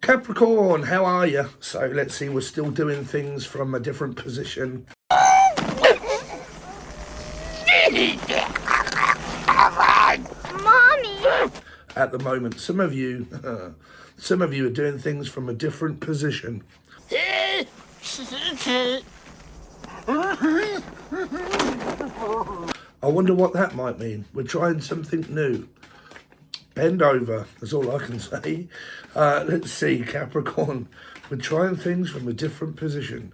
Capricorn, how are you? So let's see, we're still doing things from a different position. Mommy! At the moment, some of you are doing things from a different position. I wonder what that might mean. We're trying something new. Bend over, that's all I can say. Let's see, Capricorn. We're trying things from a different position.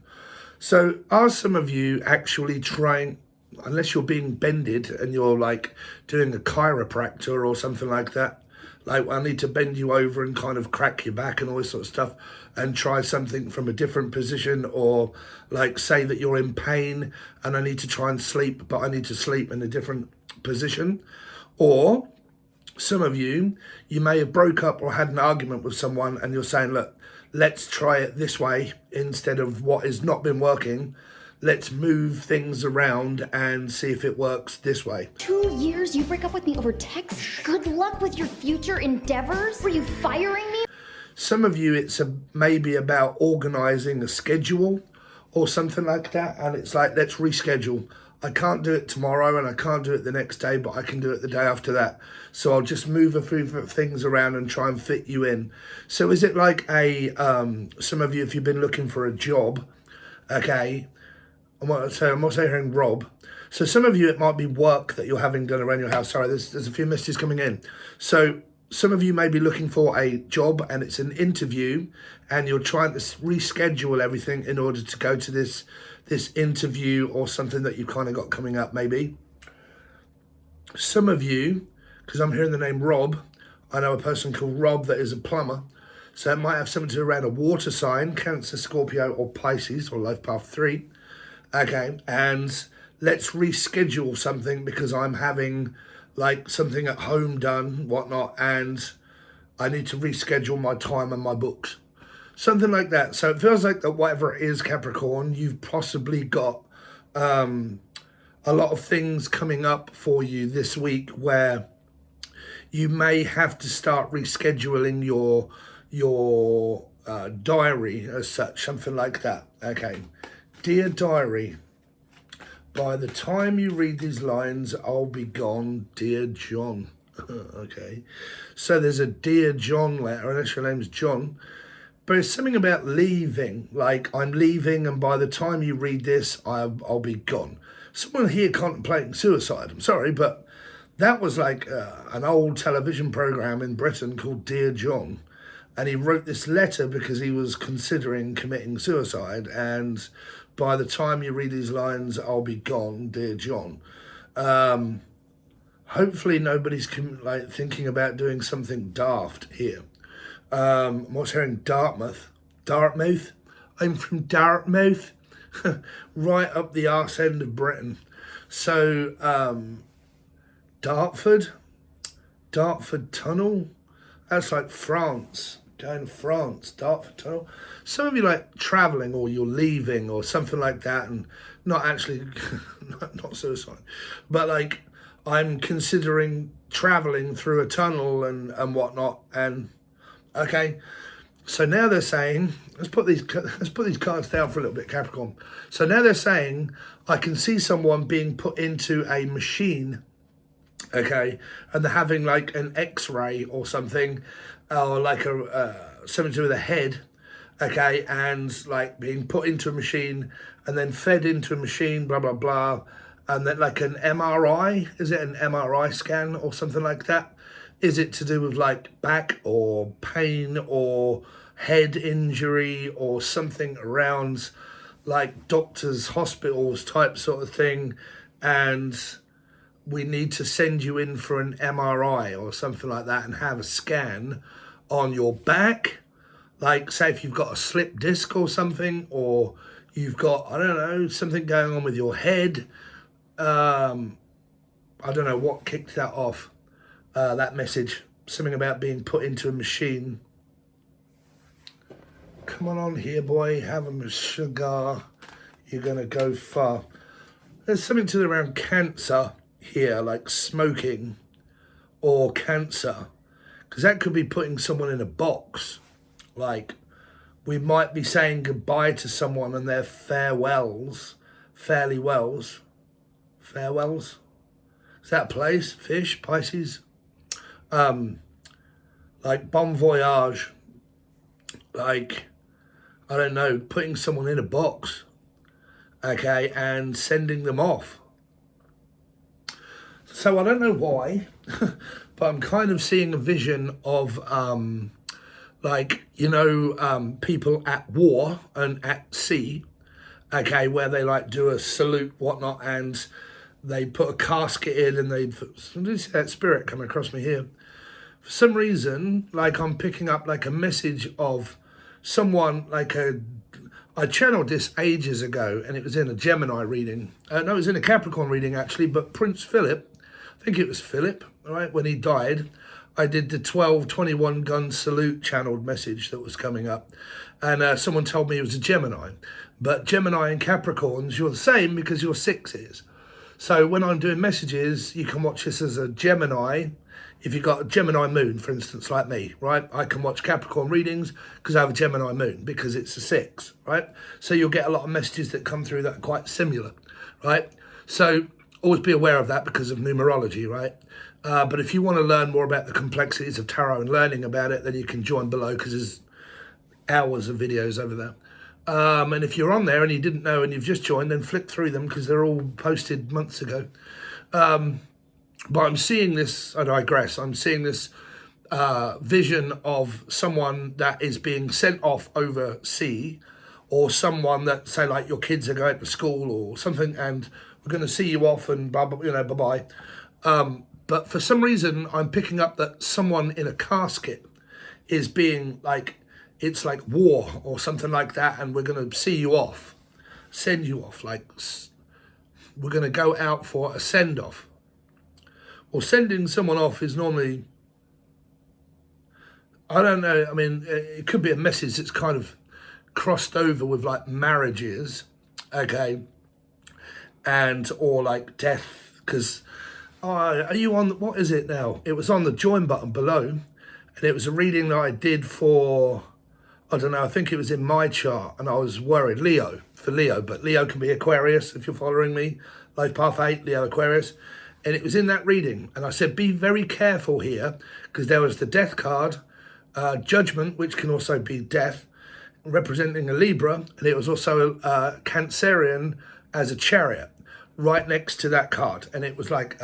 So are some of you actually trying, unless you're being bended and you're like doing a chiropractor or something like that, like I need to bend you over and kind of crack your back and all this sort of stuff and try something from a different position, or like say that you're in pain and I need to try and sleep, but I need to sleep in a different position. Or some of you may have broke up or had an argument with someone and you're saying, look, let's try it this way instead of what has not been working. Let's move things around and see if it works this way. 2 years? You break up with me over text? Good luck with your future endeavors? Were you firing me? Some of you, it's maybe about organizing a schedule or something like that. And it's like, let's reschedule. I can't do it tomorrow and I can't do it the next day, but I can do it the day after that. So I'll just move a few things around and try and fit you in. So is it like some of you, if you've been looking for a job, okay, I'm not saying Rob. So some of you, it might be work that you're having done around your house. Sorry, there's a few messages coming in. So some of you may be looking for a job and it's an interview and you're trying to reschedule everything in order to go to this interview or something that you've kind of got coming up maybe. Some of you, because I'm hearing the name Rob, I know a person called Rob that is a plumber. So it might have something to do around a water sign, Cancer, Scorpio or Pisces or Life Path 3. Okay, and let's reschedule something because I'm having like something at home done, whatnot, and I need to reschedule my time and my books. Something like that. So it feels like that whatever it is, Capricorn, you've possibly got a lot of things coming up for you this week where you may have to start rescheduling your diary as such, something like that. Okay. Dear diary, by the time you read these lines, I'll be gone, dear John. Okay. So there's a Dear John letter, unless your name's John. But it's something about leaving, like I'm leaving and by the time you read this, I'll be gone. Someone here contemplating suicide. I'm sorry, but that was like an old television program in Britain called Dear John. And he wrote this letter because he was considering committing suicide. And by the time you read these lines, I'll be gone, dear John. Hopefully nobody's like thinking about doing something daft here. What's hearing Dartmouth? Dartmouth? I'm from Dartmouth, right up the arse end of Britain. So, Dartford Tunnel, that's like France, going to France, Dartford Tunnel. Some of you like traveling or you're leaving or something like that, and not actually, not suicide, but like I'm considering traveling through a tunnel and whatnot, and okay, so now they're saying, let's put these cards down for a little bit, Capricorn. So now they're saying, I can see someone being put into a machine, okay, and they're having like an X-ray or something, or like something to do with a head, okay, and like being put into a machine and then fed into a machine, blah, blah, blah, and then like an MRI, is it an MRI scan or something like that? Is it to do with like back or pain or head injury or something around like doctors, hospitals type sort of thing, and we need to send you in for an MRI or something like that and have a scan on your back? Like say if you've got a slip disc or something, or you've got, I don't know, something going on with your head. I don't know what kicked that off. That message, something about being put into a machine. Come on here, boy, have a cigar. You're going to go far. There's something to do around cancer here, like smoking or cancer, because that could be putting someone in a box Like, we might be saying goodbye to someone and their farewells. Is that a place? Fish, Pisces? Like bon voyage. Like, I don't know, putting someone in a box, okay, and sending them off. So I don't know why, but I'm kind of seeing a vision of, like, you know, people at war and at sea, okay, where they like do a salute, whatnot, and they put a casket in and they put, see that spirit coming across me here. For some reason, like I'm picking up like a message of someone, like I channeled this ages ago and it was in a Gemini reading. No, it was in a Capricorn reading actually, but Prince Philip, I think it was Philip, right, when he died, I did the 12-21 gun salute channeled message that was coming up. And someone told me it was a Gemini. But Gemini and Capricorns, you're the same because you're sixes. So when I'm doing messages, you can watch this as a Gemini. If you've got a Gemini moon, for instance, like me, right? I can watch Capricorn readings because I have a Gemini moon because it's a 6, right? So you'll get a lot of messages that come through that are quite similar, right? So always be aware of that because of numerology, right? But if you want to learn more about the complexities of tarot and learning about it, then you can join below because there's hours of videos over there. And if you're on there and you didn't know and you've just joined, then flick through them because they're all posted months ago. But I'm seeing this, I digress, I'm seeing this vision of someone that is being sent off overseas, or someone that, say, like your kids are going to school or something and we're going to see you off and blah, blah, you know, bye-bye. But for some reason, I'm picking up that someone in a casket is being like, it's like war or something like that, and we're going to see you off, send you off, like we're going to go out for a send-off. Well, sending someone off is normally, I don't know, I mean, it could be a message that's kind of crossed over with like marriages, okay, and or like death, because are you on, what is it now? It was on the join button below, and it was a reading that I did for, I don't know, I think it was in my chart, and I was worried, Leo, for Leo, but Leo can be Aquarius if you're following me, Life Path 8, Leo Aquarius. And it was in that reading, and I said, be very careful here, because there was the death card, judgment, which can also be death, representing a Libra, and it was also a Cancerian as a chariot, right next to that card. And it was like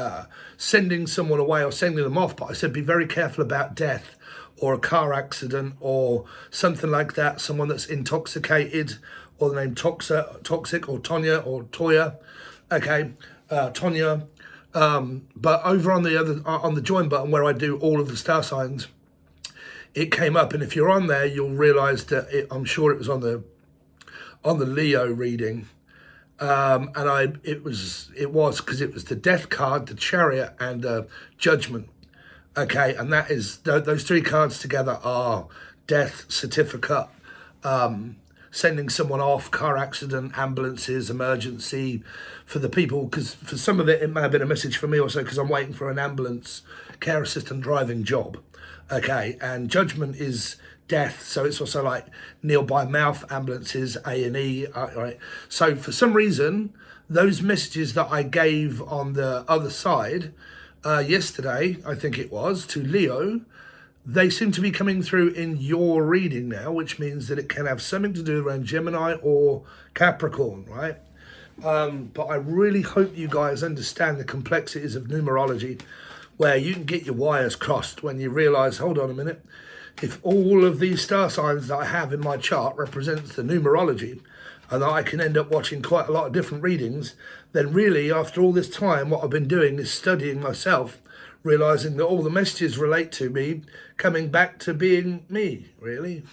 sending someone away or sending them off, but I said, be very careful about death, or a car accident, or something like that, someone that's intoxicated, or the name Toxic, or Tonya, or Toya, okay, Tonya. But over on the other, on the join button where I do all of the star signs, it came up, and if you're on there, you'll realise that I'm sure it was on the Leo reading, and it was because it was the death card, the chariot, and judgment. Okay, and that is those three cards together are death certificate, sending someone off, car accident, ambulances, emergency, for the people, because for some of it may have been a message for me also, because I'm waiting for an ambulance care assistant driving job, okay, and judgment is death, so it's also like kneel by mouth, ambulances, A&E, right? So for some reason, those messages that I gave on the other side yesterday, I think it was, to Leo, they seem to be coming through in your reading now, which means that it can have something to do around Gemini or Capricorn, right? But I really hope you guys understand the complexities of numerology, where you can get your wires crossed when you realise, hold on a minute, if all of these star signs that I have in my chart represents the numerology, and that I can end up watching quite a lot of different readings, then really, after all this time, what I've been doing is studying myself, realising that all the messages relate to me, coming back to being me, really.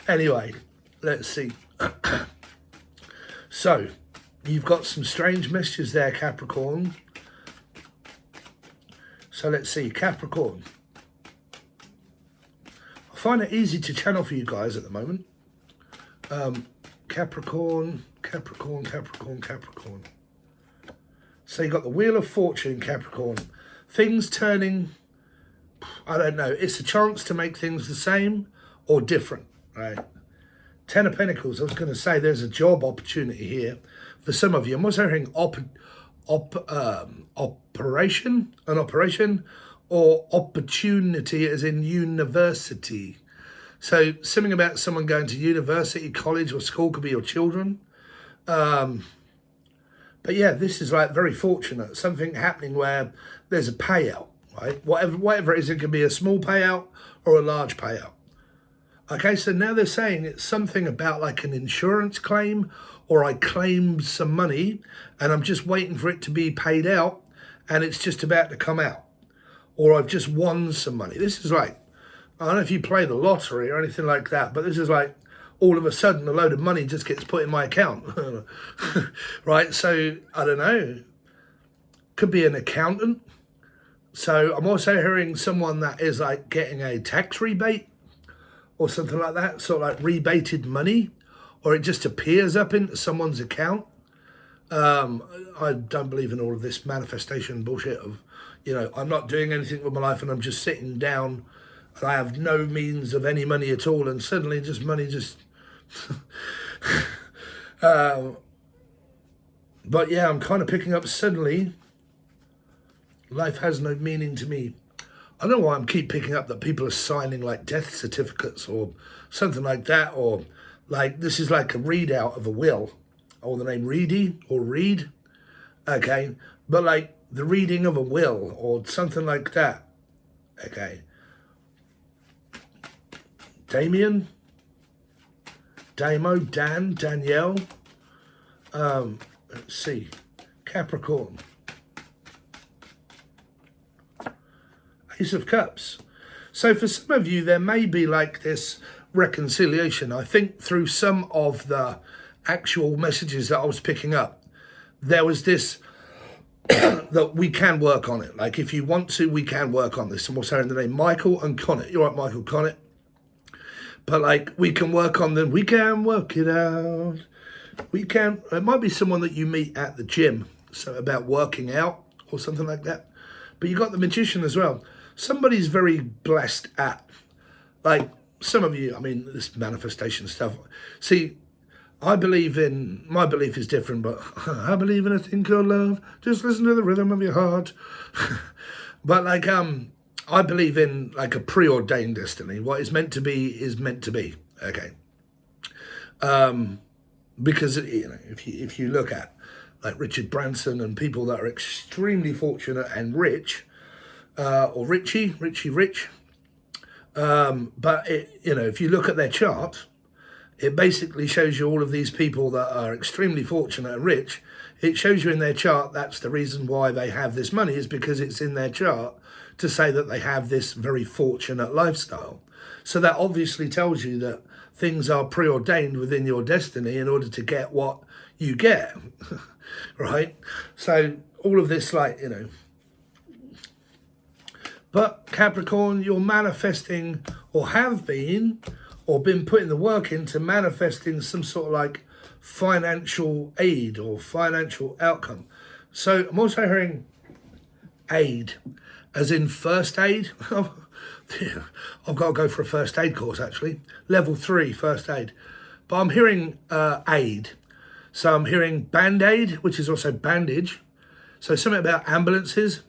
Anyway, let's see. So, you've got some strange messages there, Capricorn. So let's see, Capricorn. I find it easy to channel for you guys at the moment. Capricorn. So you got the Wheel of Fortune, Capricorn. Things turning, I don't know, it's a chance to make things the same or different, right? Ten of Pentacles, I was going to say there's a job opportunity here for some of you. I'm also hearing operation, or opportunity as in university. So something about someone going to university, college or school, could be your children. But yeah, this is like very fortunate. Something happening where there's a payout, right? Whatever it is, it can be a small payout or a large payout. Okay, so now they're saying it's something about like an insurance claim, or I claimed some money and I'm just waiting for it to be paid out and it's just about to come out. Or I've just won some money. This is like, I don't know if you play the lottery or anything like that, but this is like all of a sudden a load of money just gets put in my account. Right, so I don't know. Could be an accountant. So I'm also hearing someone that is like getting a tax rebate or something like that, sort of like rebated money, or it just appears up into someone's account. I don't believe in all of this manifestation bullshit of, you know, I'm not doing anything with my life and I'm just sitting down and I have no means of any money at all and suddenly just money just... But yeah, I'm kind of picking up suddenly, life has no meaning to me. I don't know why I'm keep picking up that people are signing like death certificates or something like that, or like this is like a readout of a will, or the name Reedy or Reed, okay, but like the reading of a will or something like that, okay. Damien, Damo, Dan, Danielle, let's see, Capricorn, Ace of Cups. So for some of you, there may be like this reconciliation. I think through some of the actual messages that I was picking up, there was this that we can work on it. Like if you want to, we can work on this. And we'll say in the name Michael and Connett. You're right, Michael Connett. But like we can work on them. We can work it out. We can. It might be someone that you meet at the gym. So about working out or something like that. But you got the Magician as well. Somebody's very blessed at, like some of you, I mean, this manifestation stuff. See, my belief is different, but I believe in a thing called love. Just listen to the rhythm of your heart. But like, I believe in like a preordained destiny. What is meant to be, okay? Because, you know, if you look at like Richard Branson and people that are extremely fortunate and rich, or Richie Rich, but it, you know, if you look at their chart, it basically shows you all of these people that are extremely fortunate and rich. It shows you in their chart that's the reason why they have this money, is because it's in their chart to say that they have this very fortunate lifestyle. So that obviously tells you that things are preordained within your destiny in order to get what you get, right? So all of this, like, you know, but Capricorn, you're manifesting, or have been, or been putting the work into manifesting some sort of like financial aid or financial outcome. So I'm also hearing aid, as in first aid. I've got to go for a first aid course, actually. Level 3 first aid. But I'm hearing aid. So I'm hearing band-aid, which is also bandage. So something about ambulances.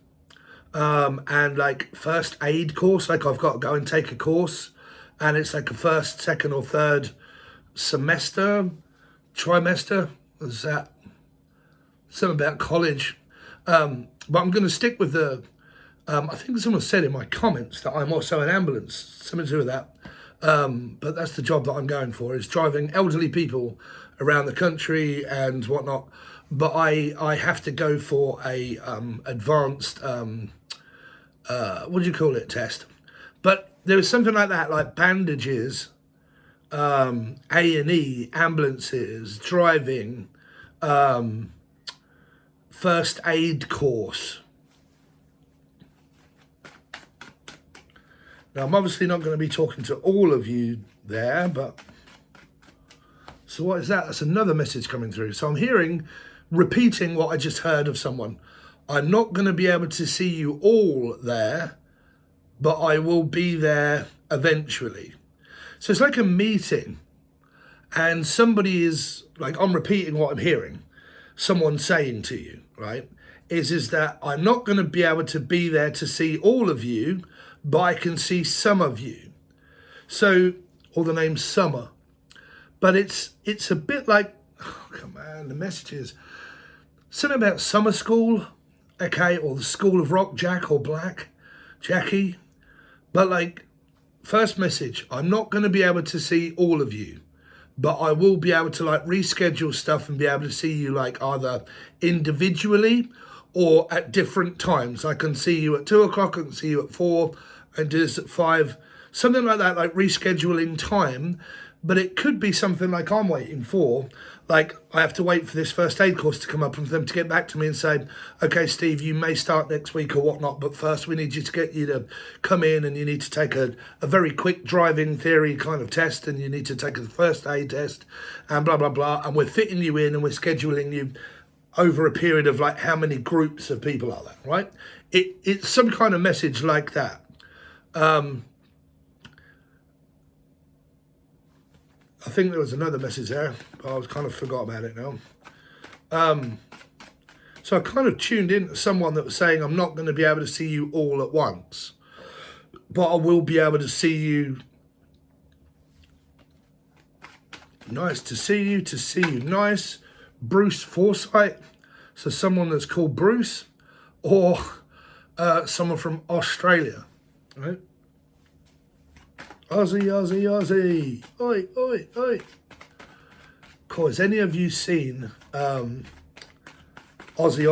And like first aid course, like I've got to go and take a course, and it's like a first, second or third trimester, is that something about college? But I'm going to stick with the, I think someone said in my comments that I'm also an ambulance, something to do with that. But that's the job that I'm going for, is driving elderly people around the country and whatnot. But I have to go for a advanced, what do you call it, test. But there was something like that, like bandages, A&E, ambulances, driving, first aid course. Now, I'm obviously not going to be talking to all of you there, but... So what is that? That's another message coming through. So I'm repeating what I just heard of someone. I'm not going to be able to see you all there, but I will be there eventually. So it's like a meeting, and somebody is, like, I'm repeating what I'm hearing, someone saying to you, right, is that I'm not going to be able to be there to see all of you, but I can see some of you. So, or the name Summer. But it's a bit like, oh, come on, the messages. Something about summer school, okay, or the School of Rock, Jack or Black, Jackie. But like, first message, I'm not going to be able to see all of you, but I will be able to like reschedule stuff and be able to see you like either individually or at different times. I can see you at 2 o'clock, I can see you at 4, and do this at 5, something like that, like rescheduling time. But it could be something like I'm waiting for, like I have to wait for this first aid course to come up and for them to get back to me and say, okay, Steve, you may start next week or whatnot, but first we need you to get you to come in and you need to take a very quick driving theory kind of test, and you need to take a first aid test and blah, blah, blah. And we're fitting you in and we're scheduling you over a period of like how many groups of people are there, right? It's some kind of message like that. I think there was another message there, but I was kind of forgot about it now. So I kind of tuned in to someone that was saying, I'm not going to be able to see you all at once, but I will be able to see you. Nice to see you, nice. Bruce Forsyth, so someone that's called Bruce, or someone from Australia, right? Aussie, Aussie, Aussie. Oi, oi, oi. Cool, has any of you seen Ozzy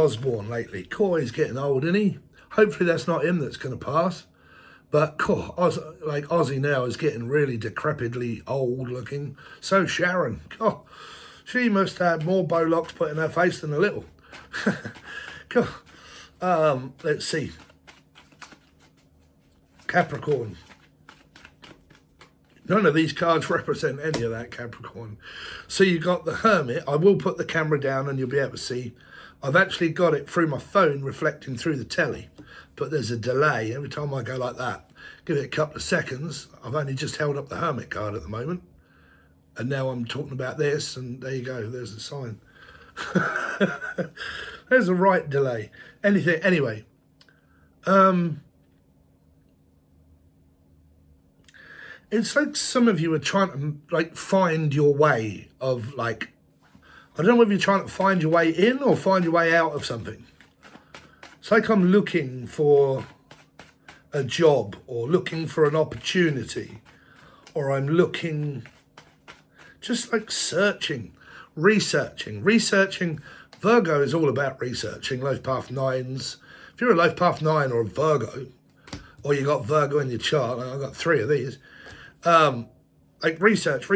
Osbourne lately? Cool, he's getting old, isn't he? Hopefully that's not him that's going to pass. But cool, Ozzy now is getting really decrepitly old looking. So Sharon, oh, she must have more Botox put in her face than a little. Cool. Let's see. Capricorn. None of these cards represent any of that, Capricorn. So you got the Hermit. I will put the camera down and you'll be able to see. I've actually got it through my phone reflecting through the telly, but there's a delay every time I go like that. Give it a couple of seconds. I've only just held up the Hermit card at the moment, and now I'm talking about this, and there you go. There's the sign. There's a right delay. Anyway. It's like some of you are trying to like find your way of like, I don't know whether you're trying to find your way in or find your way out of something. It's like I'm looking for a job or looking for an opportunity, or I'm looking, just like searching, researching. Virgo is all about researching, life path 9s. If you're a life path 9 or a Virgo, or you got Virgo in your chart, I've got 3 of these, like research. I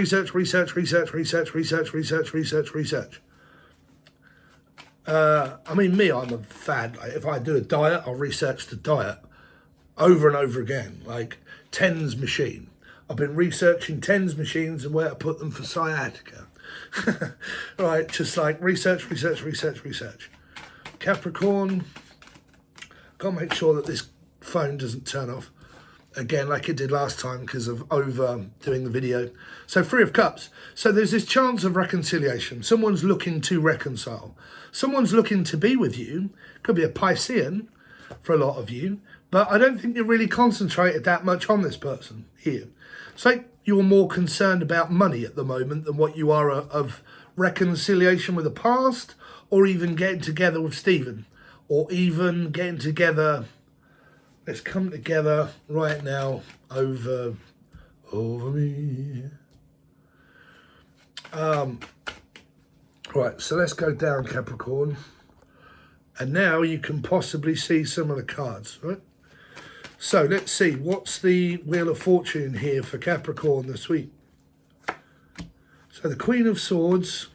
mean, me, I'm a fad. Like, if I do a diet, I'll research the diet over and over again. Like TENS machine. I've been researching TENS machines and where to put them for sciatica. Right, just like research. Capricorn. Gotta make sure that this phone doesn't turn off again like it did last time because of overdoing the video. So 3 of Cups. So there's this chance of reconciliation. Someone's looking to reconcile. Someone's looking to be with you. Could be a Piscean for a lot of you, but I don't think you're really concentrated that much on this person here. It's like you're more concerned about money at the moment than what you are of reconciliation with the past, or even getting together with Stephen, or even getting together. Let's come together right now over me. Right, so let's go down, Capricorn. And now you can possibly see some of the cards, right? So let's see, what's the Wheel of Fortune here for Capricorn this week? So the Queen of Swords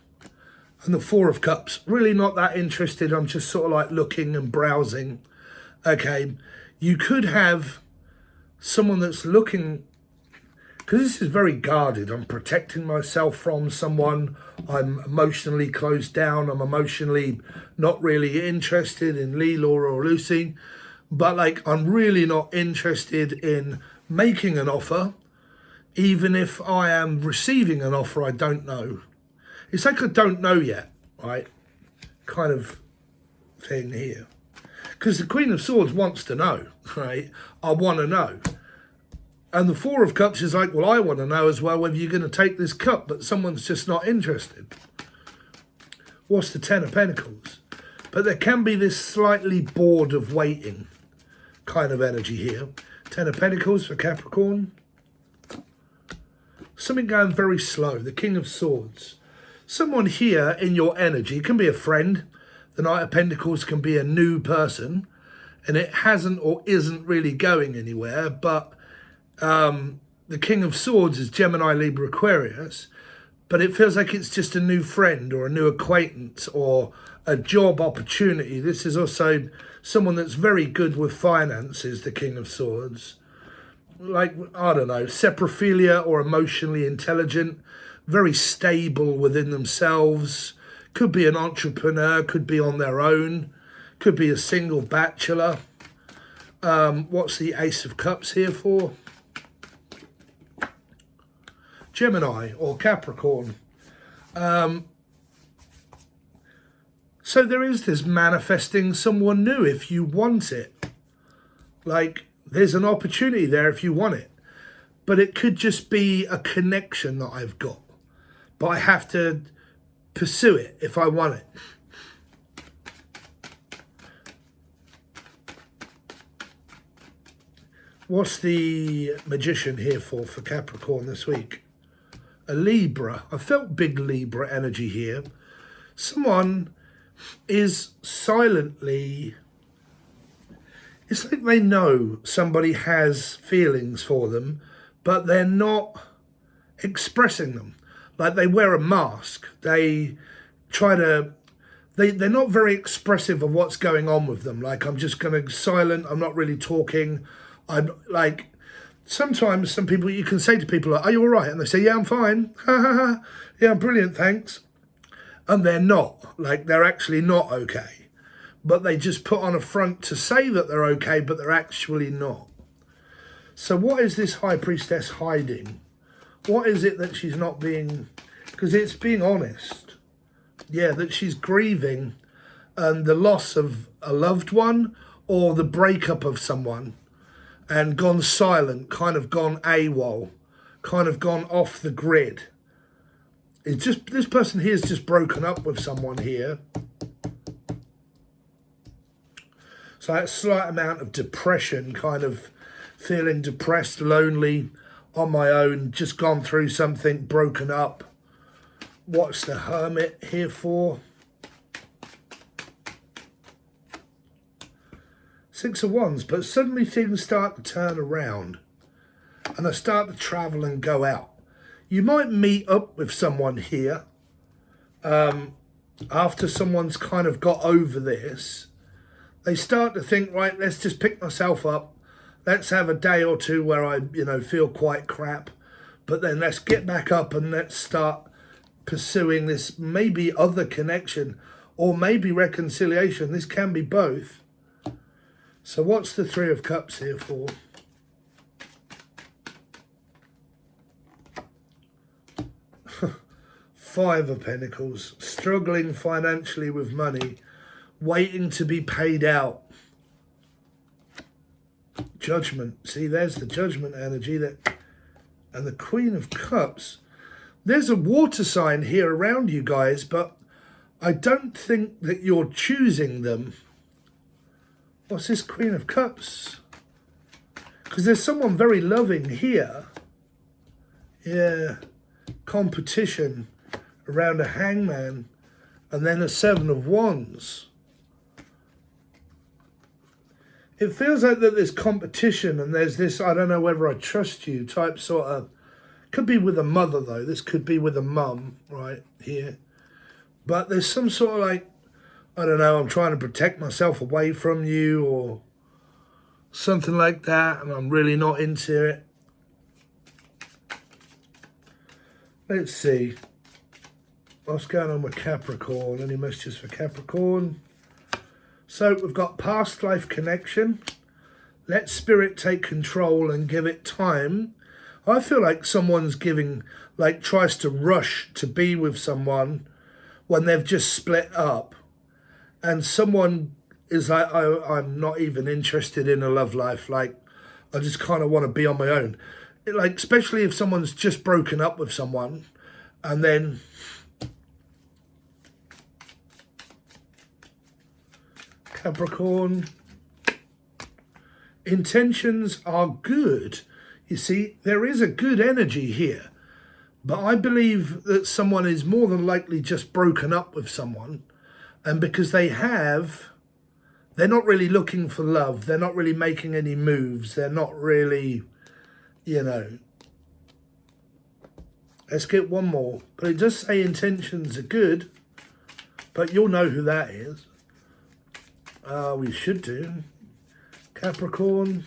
and the 4 of Cups. Really not that interested. I'm just sort of like looking and browsing. Okay. You could have someone that's looking, because this is very guarded. I'm protecting myself from someone. I'm emotionally closed down. I'm emotionally not really interested in Lee, Laura, or Lucy. But like, I'm really not interested in making an offer, even if I am receiving an offer I don't know. It's like I don't know yet, right? Kind of thing here. Because the Queen of Swords wants to know, right? I want to know. And the Four of Cups is like, well, I want to know as well whether you're going to take this cup, but someone's just not interested. What's the Ten of Pentacles? But there can be this slightly bored of waiting kind of energy here. Ten of Pentacles for Capricorn. Something going very slow. The King of Swords. Someone here in your energy, it can be a friend. The Knight of Pentacles can be a new person. And it hasn't or isn't really going anywhere. But the King of Swords is Gemini, Libra, Aquarius. But it feels like it's just a new friend or a new acquaintance or a job opportunity. This is also someone that's very good with finances, the King of Swords. Like, I don't know, saprophilia or emotionally intelligent, very stable within themselves. Could be an entrepreneur, could be on their own, could be a single bachelor. What's the Ace of Cups here for? Gemini or Capricorn. So there is this manifesting someone new if you want it. Like, there's an opportunity there if you want it. But it could just be a connection that I've got. But I have to pursue it if I want it. What's the Magician here for Capricorn this week? A Libra. I felt big Libra energy here. Someone is silently... It's like they know somebody has feelings for them, but they're not expressing them. Like they wear a mask. They try to... They're not very expressive of what's going on with them. Like, I'm just going to silent. I'm not really talking. I'm like... Sometimes some people, you can say to people, are you all right? And they say, yeah, I'm fine. Yeah, I'm brilliant, thanks. And they're not. Like, they're actually not okay. But they just put on a front to say that they're okay, but they're actually not. So what is this High Priestess hiding? What is it that she's not being... Because it's being honest. Yeah, that she's grieving the loss of a loved one or the breakup of someone. And gone silent, kind of gone AWOL, kind of gone off the grid. It's just, this person here is just broken up with someone here. So that slight amount of depression, kind of feeling depressed, lonely, on my own, just gone through something, broken up. What's the Hermit here for? Six of Wands, but suddenly things start to turn around and I start to travel and go out. You might meet up with someone here after someone's kind of got over this. They start to think, right, let's just pick myself up. Let's have a day or two where I, feel quite crap. But then let's get back up and let's start pursuing this maybe other connection or maybe reconciliation. This can be both. So what's the Three of Cups here for? Five of Pentacles. Struggling financially with money. Waiting to be paid out. Judgment. See, there's the Judgment energy. And the Queen of Cups. There's a water sign here around you guys, but I don't think that you're choosing them. What's this Queen of Cups? Because there's someone very loving here. Yeah. Competition around a Hangman. And then a Seven of Wands. It feels like that there's competition and there's this, I don't know whether I trust you type sort of... Could be with a mother though. This could be with a mum right here. But there's some sort of like... I don't know, I'm trying to protect myself away from you or something like that, and I'm really not into it. Let's see. What's going on with Capricorn? Any messages for Capricorn? So we've got past life connection. Let spirit take control and give it time. I feel like someone's giving, like tries to rush to be with someone when they've just split up, and someone is like, I'm not even interested in a love life. Like, I just kind of want to be on my own. Like, especially if someone's just broken up with someone and then Capricorn, intentions are good. You see, there is a good energy here, but I believe that someone is more than likely just broken up with someone, and because they have, they're not really looking for love. They're not really making any moves. They're not really, you know. Let's get one more. But it does say intentions are good, but you'll know who that is. We should do. Capricorn.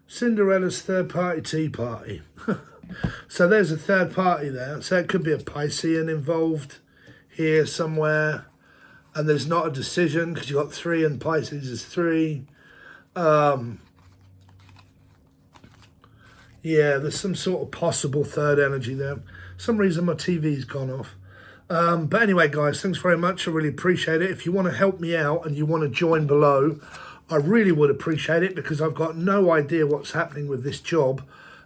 Cinderella's third party tea party. So there's a third party there. So it could be a Piscean involved here somewhere. And there's not a decision because you've got 3 and Pisces is 3. Yeah, there's some sort of possible third energy there. For some reason my TV's gone off. But anyway, guys, thanks very much. I really appreciate it. If you want to help me out and you want to join below, I really would appreciate it, because I've got no idea what's happening with this job,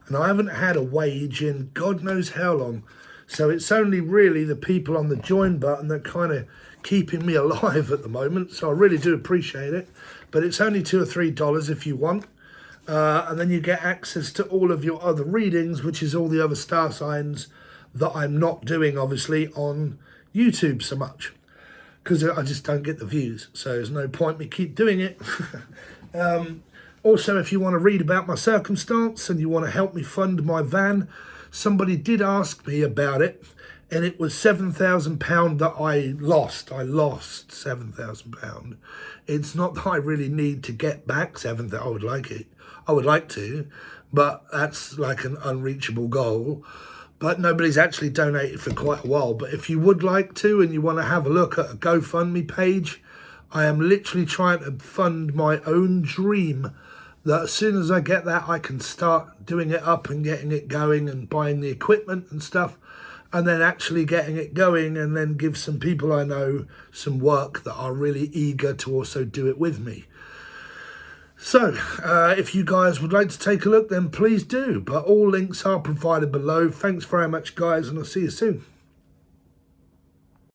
and I haven't had a wage in God knows how long. So it's only really the people on the join button that kind of keeping me alive at the moment. So I really do appreciate it. But it's only $2 or $3 if you want. And then you get access to all of your other readings, which is all the other star signs that I'm not doing, obviously, on YouTube so much, because I just don't get the views. So there's no point me keep doing it. Also, if you want to read about my circumstance and you want to help me fund my van, somebody did ask me about it, and it was £7,000 that I lost. I lost £7,000. It's not that I really need to get back 7,000. I would like it. I would like to, but that's like an unreachable goal. But nobody's actually donated for quite a while. But if you would like to and you want to have a look at a GoFundMe page, I am literally trying to fund my own dream, that as soon as I get that, I can start doing it up and getting it going and buying the equipment and stuff, and then actually getting it going, and then give some people I know some work that are really eager to also do it with me. So, if you guys would like to take a look, then please do. But all links are provided below. Thanks very much, guys, and I'll see you soon.